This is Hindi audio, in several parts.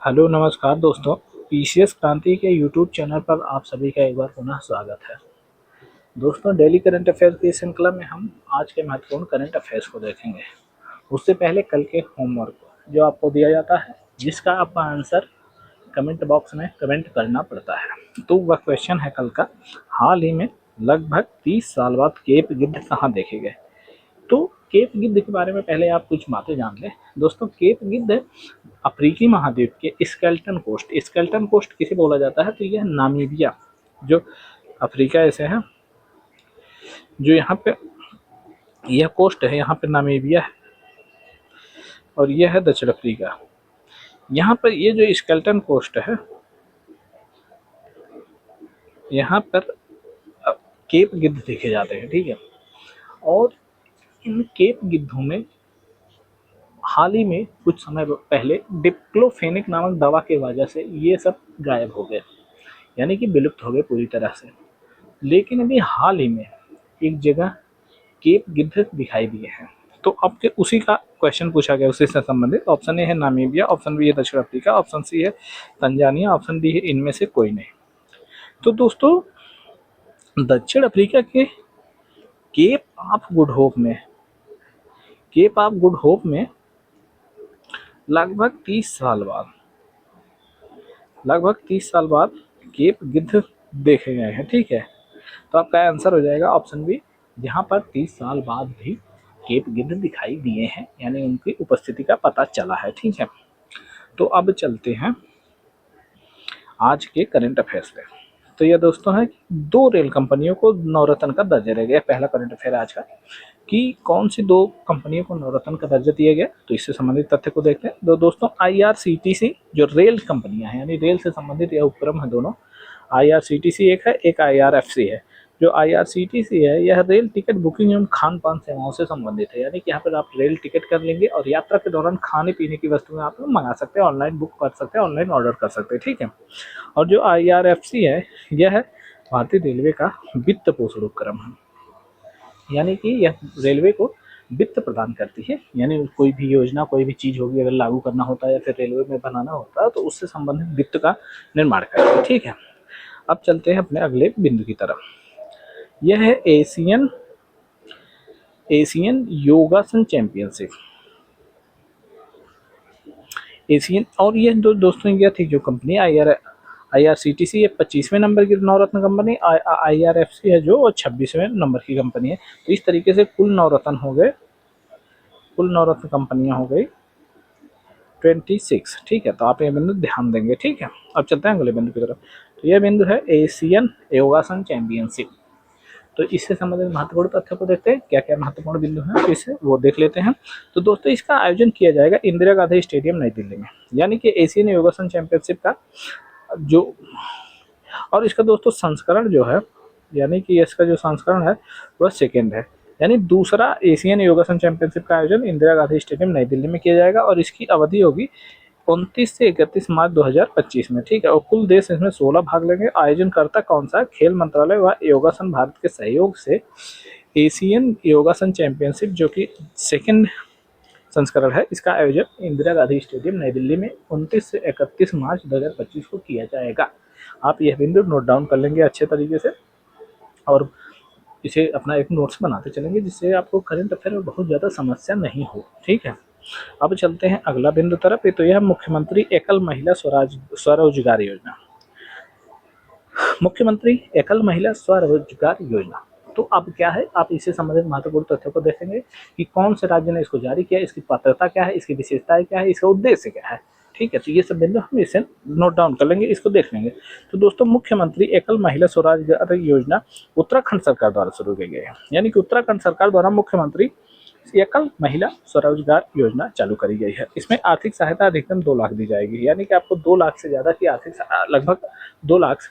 हेलो नमस्कार दोस्तों। पीसीएस क्रांति के यूट्यूब चैनल पर आप सभी का एक बार पुनः स्वागत है। दोस्तों, डेली करंट अफेयर की श्रृंखला में हम आज के महत्वपूर्ण करंट अफेयर्स को देखेंगे। उससे पहले कल के होमवर्क जो आपको दिया जाता है, जिसका आपका आंसर कमेंट बॉक्स में कमेंट करना पड़ता है। तो वह क्वेश्चन है कल का, हाल ही में लगभग 30 साल बाद केप गिद्ध कहाँ देखे गए। तो केप गिद्ध के बारे में पहले आप कुछ बातें जान लें। दोस्तों, केप गिद्ध अफ्रीकी महाद्वीप के स्केल्टन कोस्ट किसे बोला जाता है, तो यह नामीबिया जो अफ्रीका ऐसे है, जो यहाँ पे यह कोस्ट है, यहाँ पे नामीबिया है और यह है दक्षिण अफ्रीका। यहाँ पर ये जो स्केल्टन कोस्ट है, यहाँ पर केप गिद्ध देखे जाते हैं। ठीक है, और इन केप गिद्धों में हाल ही में कुछ समय पहले डिक्लोफेनिक नामक दवा की वजह से ये सब गायब हो गए, यानी कि विलुप्त हो गए पूरी तरह से। लेकिन अभी हाल ही में एक जगह केप गिद्ध दिखाई दिए हैं। तो अब के उसी का क्वेश्चन पूछा गया, उसी से संबंधित। ऑप्शन ए है नामीबिया, ऑप्शन बी है दक्षिण अफ्रीका, ऑप्शन सी है तंजानिया, ऑप्शन डी है इनमें से कोई नहीं। तो दोस्तों, दक्षिण अफ्रीका के केप ऑफ गुड होप में लगभग 30 साल बाद केप गिद्ध देखे गए हैं। ठीक है, तो आपका आंसर हो जाएगा ऑप्शन बी, जहां पर 30 साल बाद भी केप गिद्ध दिखाई दिए हैं, यानी उनकी उपस्थिति का पता चला है। ठीक है, तो अब चलते हैं आज के करंट अफेयर्स पे। तो यह दोस्तों है कि 2 रेल कंपनियों को नवरत्न का दर्जा दिया गया। पहला करंट अफेयर आज का कि कौन सी 2 कंपनियों को नवरत्न का दर्जा दिया गया, तो इससे संबंधित तथ्य को देखते हैं। तो दोस्तों, आईआरसीटीसी जो रेल कंपनियां हैं, यानी रेल से संबंधित यह उपक्रम है दोनों। आईआरसीटीसी एक है, एक आईआरएफसी है। जो आईआरसीटीसी है, यह रेल टिकट बुकिंग एवं खान पान सेवाओं से संबंधित है, यानी कि यहाँ पर आप रेल टिकट कर लेंगे और यात्रा के दौरान खाने पीने की वस्तुएं आप मंगा सकते हैं, ऑनलाइन बुक कर सकते हैं, ऑनलाइन ऑर्डर कर सकते हैं। ठीक है, और जो आईआरएफसी है, यह है भारतीय रेलवे का वित्त पोषण उपक्रम है, यानी कि यह रेलवे को वित्त प्रदान करती है। यानी कोई भी योजना, कोई भी चीज होगी, अगर लागू करना होता है या फिर रेलवे में बनाना होता है, तो उससे संबंधित वित्त का निर्माण करती है। ठीक है, अब चलते हैं अपने अगले बिंदु की तरफ। यह है एशियन योगासन चैंपियनशिप। और ये दोस्तों, यह थी जो कंपनी आईआरसीटीसी ये 25वें नंबर की नवरत्न कंपनी, आईआरएफसी है जो 26वें नंबर की कंपनी है। तो इस तरीके से कुल नवरत्न कंपनियां हो गई 26। ठीक है, तो आप ये बिंदु ध्यान देंगे। ठीक है, अब चलते हैं अगले बिंदु की तरफ। तो यह बिंदु है एशियन योगासन चैंपियनशिप। तो इससे संबंधित महत्वपूर्ण तथ्य को देखते हैं, क्या क्या महत्वपूर्ण बिंदु हैं, तो इसे वो देख लेते हैं। तो दोस्तों, इसका आयोजन किया जाएगा इंदिरा गांधी स्टेडियम नई दिल्ली में, यानी कि एशियन योगासन चैंपियनशिप का जो, और इसका दोस्तों संस्करण जो है, यानी कि इसका जो संस्करण है वह सेकेंड है, यानी दूसरा एशियन योगासन चैंपियनशिप का आयोजन इंदिरा गांधी स्टेडियम नई दिल्ली में किया जाएगा और इसकी अवधि होगी 29 से 31 मार्च 2025 में। ठीक है, और कुल देश इसमें 16 भाग लेंगे। आयोजनकर्ता कौन सा है? खेल मंत्रालय व योगासन भारत के सहयोग से एशियन योगासन चैंपियनशिप, जो कि सेकेंड संस्करण है, इसका आयोजन इंदिरा गांधी स्टेडियम नई दिल्ली में 29 से 31 मार्च 2025 को किया जाएगा। आप यह बिंदु नोट डाउन कर लेंगे अच्छे तरीके से और इसे अपना एक नोट्स बनाते चलेंगे, जिससे आपको करंट अफेयर में बहुत ज़्यादा समस्या नहीं हो। ठीक है, अब चलते हैं अगला बिंदु तरफ। तो यह मुख्यमंत्री एकल महिला स्वरोजगार योजना। मुख्यमंत्री एकल महिला स्वरोजगार योजना, तो अब क्या है, आप इससे संबंधित महत्वपूर्ण तथ्यों को देखेंगे कि कौन से राज्य ने इसको जारी किया, इसकी पात्रता क्या है, इसकी विशेषताएं क्या है, इसका उद्देश्य क्या है। ठीक है, तो ये सब बिंदु हम इसे नोट डाउन कर लेंगे, इसको देख लेंगे। तो दोस्तों, मुख्यमंत्री एकल महिला स्वरोजगार योजना उत्तराखंड सरकार द्वारा शुरू की गई है, यानी कि उत्तराखंड सरकार द्वारा मुख्यमंत्री एकल महिला स्वरोजगार योजना चालू करी गई है। इसमें आर्थिक सहायता अधिकतम 2 लाख दी जाएगी, यानी कि आपको 2 लाख से ज्यादा की आर्थिक, लगभग 2 लाख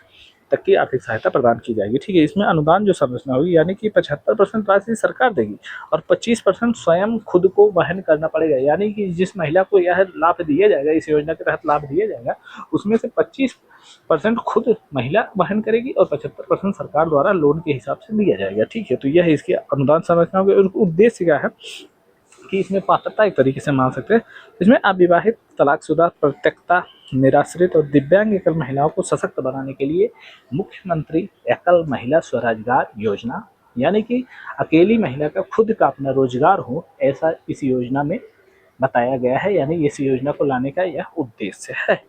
तक की आर्थिक सहायता प्रदान की जाएगी। ठीक है, इसमें अनुदान जो संरचना होगी, यानी कि 75% राशि सरकार देगी और 25% स्वयं खुद को वहन करना पड़ेगा। यानी कि जिस महिला को यह लाभ दिया जाएगा, इस योजना के तहत लाभ दिया जाएगा, उसमें से 25% खुद महिला वहन करेगी और 75% सरकार द्वारा लोन के हिसाब से दिया जाएगा। ठीक है, तो यह इसकी अनुदान संरचना होगी। उद्देश्य क्या है? कि इसमें पात्रता एक तरीके से मान सकते हैं। इसमें अविवाहित, तलाकशुदा, परित्यक्ता, निराश्रित और दिव्यांग एकल महिलाओं को सशक्त बनाने के लिए मुख्यमंत्री एकल महिला स्वरोजगार योजना, यानी कि अकेली महिला का खुद का अपना रोजगार हो, ऐसा इस योजना में बताया गया है। यानी इस योजना को लाने का यह उद्देश्य है।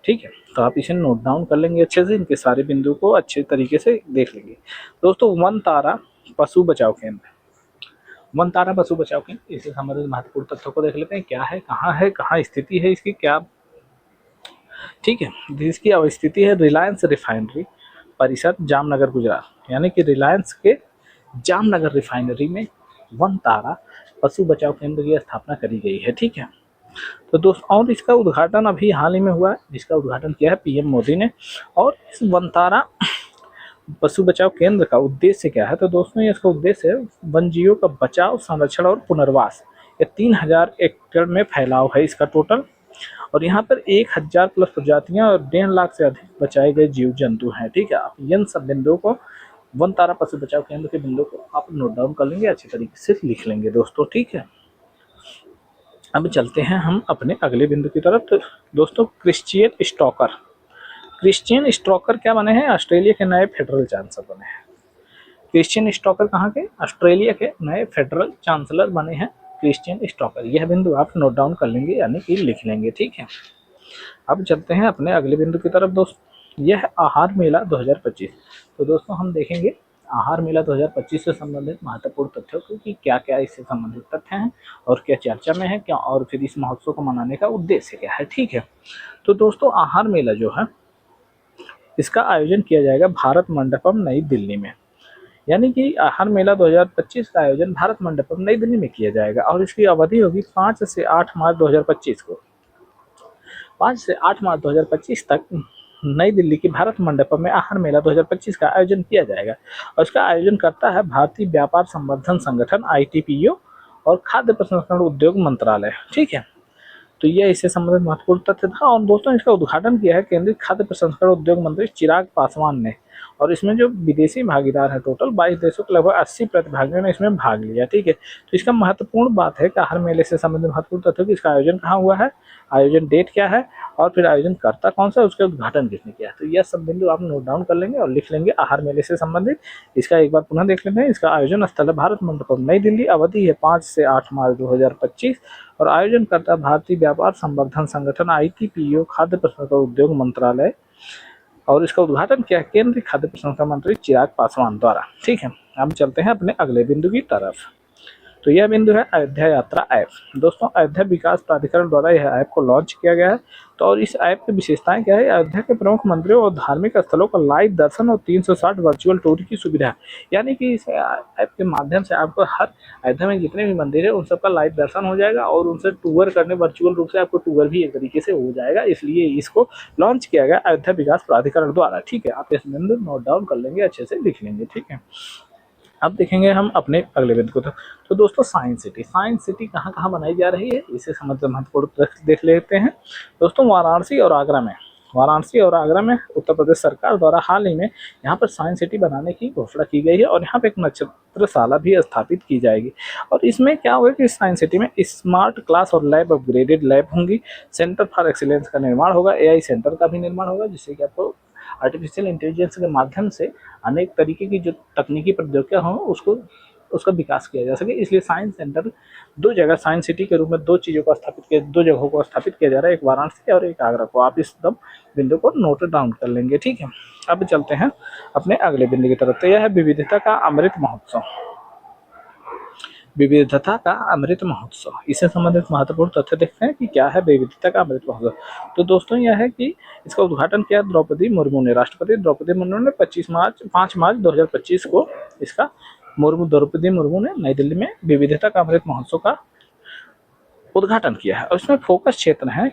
ठीक है, तो आप इसे नोट डाउन कर लेंगे अच्छे से, इनके सारे बिंदु को अच्छे तरीके से देख लेंगे। दोस्तों, वन तारा पशु बचाव केंद्र, वन तारा पशु बचाव केंद्र, इससे संबंधित महत्वपूर्ण तथ्यों को देख लेते हैं। क्या है, कहाँ स्थिति है इसकी, क्या। ठीक है, इसकी अवस्थिति है रिलायंस रिफाइनरी परिसर, जामनगर, गुजरात। यानी कि रिलायंस के जामनगर रिफाइनरी में वन तारा पशु बचाव केंद्र की स्थापना करी गई है। ठीक है, तो दोस्तों, और इसका उद्घाटन अभी हाल ही में हुआ है, जिसका उद्घाटन किया है पीएम मोदी ने। और इस वनतारा पशु बचाव केंद्र का उद्देश्य क्या है, तो दोस्तों ये इसका उद्देश्य है वन जीवों का बचाव, संरक्षण और पुनर्वास। ये 3000 एकड़ में फैलाव है इसका टोटल, और यहाँ पर 1000 प्लस प्रजातियां और 1.5 लाख से अधिक बचाए गए जीव जंतु हैं। ठीक है, आप इन सब बिंदुओं को, वन तारा पशु बचाव केंद्र के बिंदुओं को आप नोट डाउन कर लेंगे, अच्छे तरीके से लिख लेंगे दोस्तों। ठीक है, अब चलते हैं हम अपने अगले बिंदु की तरफ। तो दोस्तों, क्रिश्चियन स्टॉकर क्या बने हैं, ऑस्ट्रेलिया के नए फेडरल चांसलर बने हैं। क्रिश्चियन स्टॉकर कहाँ के, ऑस्ट्रेलिया के नए फेडरल चांसलर बने हैं क्रिश्चियन स्टॉकर। यह बिंदु आप नोट डाउन कर लेंगे, यानी कि लिख लेंगे। ठीक है, अब चलते हैं अपने अगले बिंदु की तरफ। दोस्तों, यह आहार मेला 2025। तो दोस्तों, हम देखेंगे आहार मेला 2025 से संबंधित महत्वपूर्ण तथ्यों को, कि क्या क्या इससे संबंधित तथ्य हैं और क्या चर्चा में है क्या, और फिर इस महोत्सव को मनाने का उद्देश्य क्या है। ठीक है, तो दोस्तों, आहार मेला जो है इसका आयोजन किया जाएगा भारत मंडपम नई दिल्ली में। यानी कि आहार मेला 2025 का आयोजन भारत मंडपम नई दिल्ली में किया जाएगा, और इसकी अवधि होगी 5 से 8 मार्च 2025 को। 5 से 8 मार्च 2025 तक नई दिल्ली की भारत मंडपम में आहार मेला 2025 का आयोजन किया जाएगा, और इसका आयोजन करता है भारतीय व्यापार संवर्धन संगठन ITPO और खाद्य प्रसंस्करण उद्योग मंत्रालय। ठीक है, तो यह इससे संबंधित महत्वपूर्ण तथ्य था। और दोस्तों, इसका उद्घाटन किया है केंद्रीय खाद्य प्रसंस्करण उद्योग मंत्री चिराग पासवान ने, और इसमें जो विदेशी भागीदार है, टोटल 22 देशों के लगभग 80 प्रतिभागियों ने इसमें भाग लिया। ठीक है, तो इसका महत्वपूर्ण बात है कि आहार मेले से संबंधित महत्वपूर्ण तथ्यों की, इसका आयोजन कहाँ हुआ है, आयोजन डेट क्या है, और फिर आयोजन करता कौन सा, उसका उद्घाटन किसने किया। तो यह सब बिंदु आप नोट डाउन कर लेंगे और लिख लेंगे आहार मेले से संबंधित। इसका एक बार पुनः देख लेते हैं। इसका आयोजन स्थल है भारत मंडपम नई दिल्ली, अवधि है 5 से 8 मार्च 2025, और आयोजन करता है भारतीय व्यापार संवर्धन संगठन ITPO खाद्य प्रसंस्करण उद्योग मंत्रालय, और इसका उद्घाटन किया केंद्रीय खाद्य प्रसंस्करण मंत्री चिराग पासवान द्वारा। ठीक है, अब चलते हैं अपने अगले बिंदु की तरफ। तो यह बिंदु है अयोध्या यात्रा ऐप। दोस्तों, अयोध्या विकास प्राधिकरण द्वारा यह ऐप को लॉन्च किया गया है। तो और इस ऐप की विशेषताएं क्या है, अयोध्या के प्रमुख मंदिरों और धार्मिक स्थलों का लाइव दर्शन और 360 वर्चुअल टूर की सुविधा। यानी कि इस ऐप के माध्यम से आपको हर अयोध्या में जितने भी मंदिर है उन सबका लाइव दर्शन हो जाएगा, और उनसे टूर करने, वर्चुअल रूप से आपको टूर भी एक तरीके से हो जाएगा। इसलिए इसको लॉन्च किया गया अयोध्या विकास प्राधिकरण द्वारा। ठीक है, आप इस बिंदु नोट डाउन कर लेंगे, अच्छे से लिख लेंगे। ठीक है, अब देखेंगे हम अपने अगले बिंदु को। तो दोस्तों, साइंस सिटी कहाँ कहाँ बनाई जा रही है, इसे समझ महत्वपूर्ण देख लेते हैं। दोस्तों, वाराणसी और आगरा में उत्तर प्रदेश सरकार द्वारा हाल ही में यहाँ पर साइंस सिटी बनाने की घोषणा की गई है, और यहाँ पे एक नक्षत्रशाला भी स्थापित की जाएगी। और इसमें क्या होगा कि साइंस सिटी में स्मार्ट क्लास और लैब, अपग्रेडेड लैब होंगी, सेंटर फॉर एक्सीलेंस का निर्माण होगा, AI सेंटर का भी निर्माण होगा, जिससे कि आपको आर्टिफिशियल इंटेलिजेंस के माध्यम से अनेक तरीके की जो तकनीकी प्रौद्योगिकियां हों उसका विकास किया जा सके। इसलिए साइंस सेंटर दो जगह, साइंस सिटी के रूप में दो जगहों को स्थापित किया जा रहा है, एक वाराणसी और एक आगरा को। आप इस दम बिंदु को नोट डाउन कर लेंगे। ठीक है, अब चलते हैं अपने अगले बिंदु की तरफ। तो यह है विविधता का अमृत महोत्सव। इससे संबंधित महत्वपूर्ण तथ्य देखते हैं कि क्या है विविधता का अमृत महोत्सव। तो दोस्तों, यह है कि इसका उद्घाटन किया राष्ट्रपति द्रौपदी मुर्मू ने 5 मार्च 2025 को इसका द्रौपदी मुर्मू ने नई दिल्ली में विविधता का अमृत महोत्सव का उद्घाटन किया है। और इसमें फोकस क्षेत्र है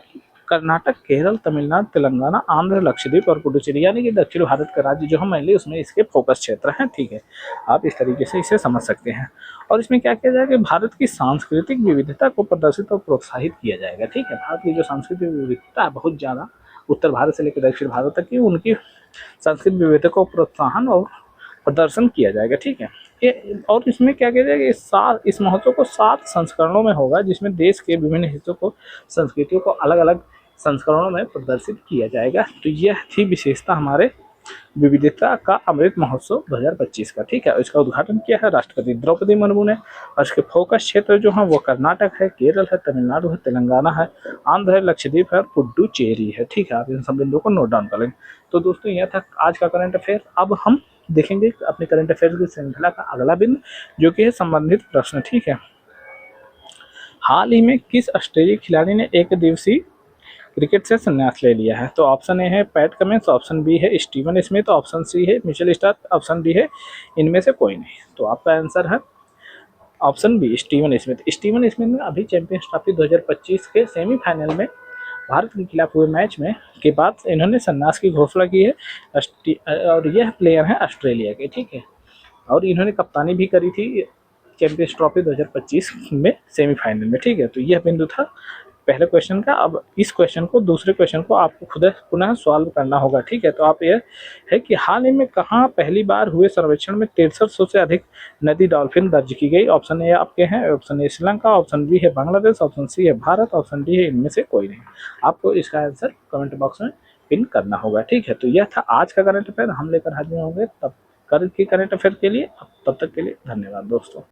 कर्नाटक, केरल, तमिलनाडु, तेलंगाना, आंध्र, लक्षद्वीप और पुडुचेरी, यानी कि दक्षिण भारत का राज्य जो हम mainly उसमें इसके फोकस क्षेत्र हैं। ठीक है, आप इस तरीके से इसे समझ सकते हैं। और इसमें क्या किया जाएगा, भारत की सांस्कृतिक विविधता को प्रदर्शित और प्रोत्साहित किया जाएगा। ठीक है, भारत की जो सांस्कृतिक विविधता है बहुत ज़्यादा, उत्तर भारत से लेकर दक्षिण भारत तक की, उनकी सांस्कृतिक विविधता को प्रोत्साहन और प्रदर्शन किया जाएगा। ठीक है, ये और इसमें क्या कहते हैं कि इस महोत्सव को 7 संस्करणों में होगा, जिसमें देश के विभिन्न हिस्सों को, संस्कृतियों को अलग अलग संस्करणों में प्रदर्शित किया जाएगा। तो यह थी विशेषता हमारे विविधता का अमृत महोत्सव 2025 का। ठीक है, इसका उद्घाटन किया है राष्ट्रपति द्रौपदी मुर्मू ने, और इसके फोकस क्षेत्र जो है वो कर्नाटक है, केरल है, तमिलनाडु है, तेलंगाना है, आंध्र है, लक्षद्वीप है और पुडुचेरी है। ठीक है, आप इन सब बिंदुओं को नोट डाउन कर लें। तो दोस्तों यह था आज का करंट अफेयर। अब हम देखेंगे अपने करंट अफेयर की श्रृंखला का अगला बिंदु, जो कि है संबंधित प्रश्न। ठीक है, हाल ही में किस ऑस्ट्रेलियाई खिलाड़ी ने एक दिवसीय क्रिकेट से संन्यास ले लिया है? तो ऑप्शन ए है पैट कमिंस, ऑप्शन बी है स्टीवन स्मिथ, ऑप्शन सी है मिचेल स्टार्क, ऑप्शन डी है इनमें से कोई नहीं। तो आपका आंसर है option B Steven Smith. Steven Smith ने अभी चैंपियंस ट्रॉफी 2025 के सेमीफाइनल में भारत के खिलाफ हुए मैच में के बाद इन्होंने संन्यास की घोषणा की है, और यह प्लेयर है ऑस्ट्रेलिया के। ठीक है, और इन्होंने कप्तानी भी करी थी चैंपियंस ट्रॉफी 2025 में सेमीफाइनल में। ठीक है, तो यह बिंदु था पहले क्वेश्चन का। अब इस क्वेश्चन को, दूसरे क्वेश्चन को आपको खुद पुनः सॉल्व करना होगा। ठीक है, तो आप यह है कि हाल ही में कहाँ पहली बार हुए सर्वेक्षण में 6300 से अधिक नदी डॉल्फिन दर्ज की गई? ऑप्शन ए आपके हैं, option A Sri Lanka, option B है बांग्लादेश, ऑप्शन सी है भारत, ऑप्शन डी है इनमें से कोई नहीं। आपको इसका आंसर कमेंट बॉक्स में पिन करना होगा। ठीक है, तो यह था आज का करंट अफेयर। हम लेकर हाजिर होंगे तब कल के करंट अफेयर के लिए। तब तक के लिए धन्यवाद दोस्तों।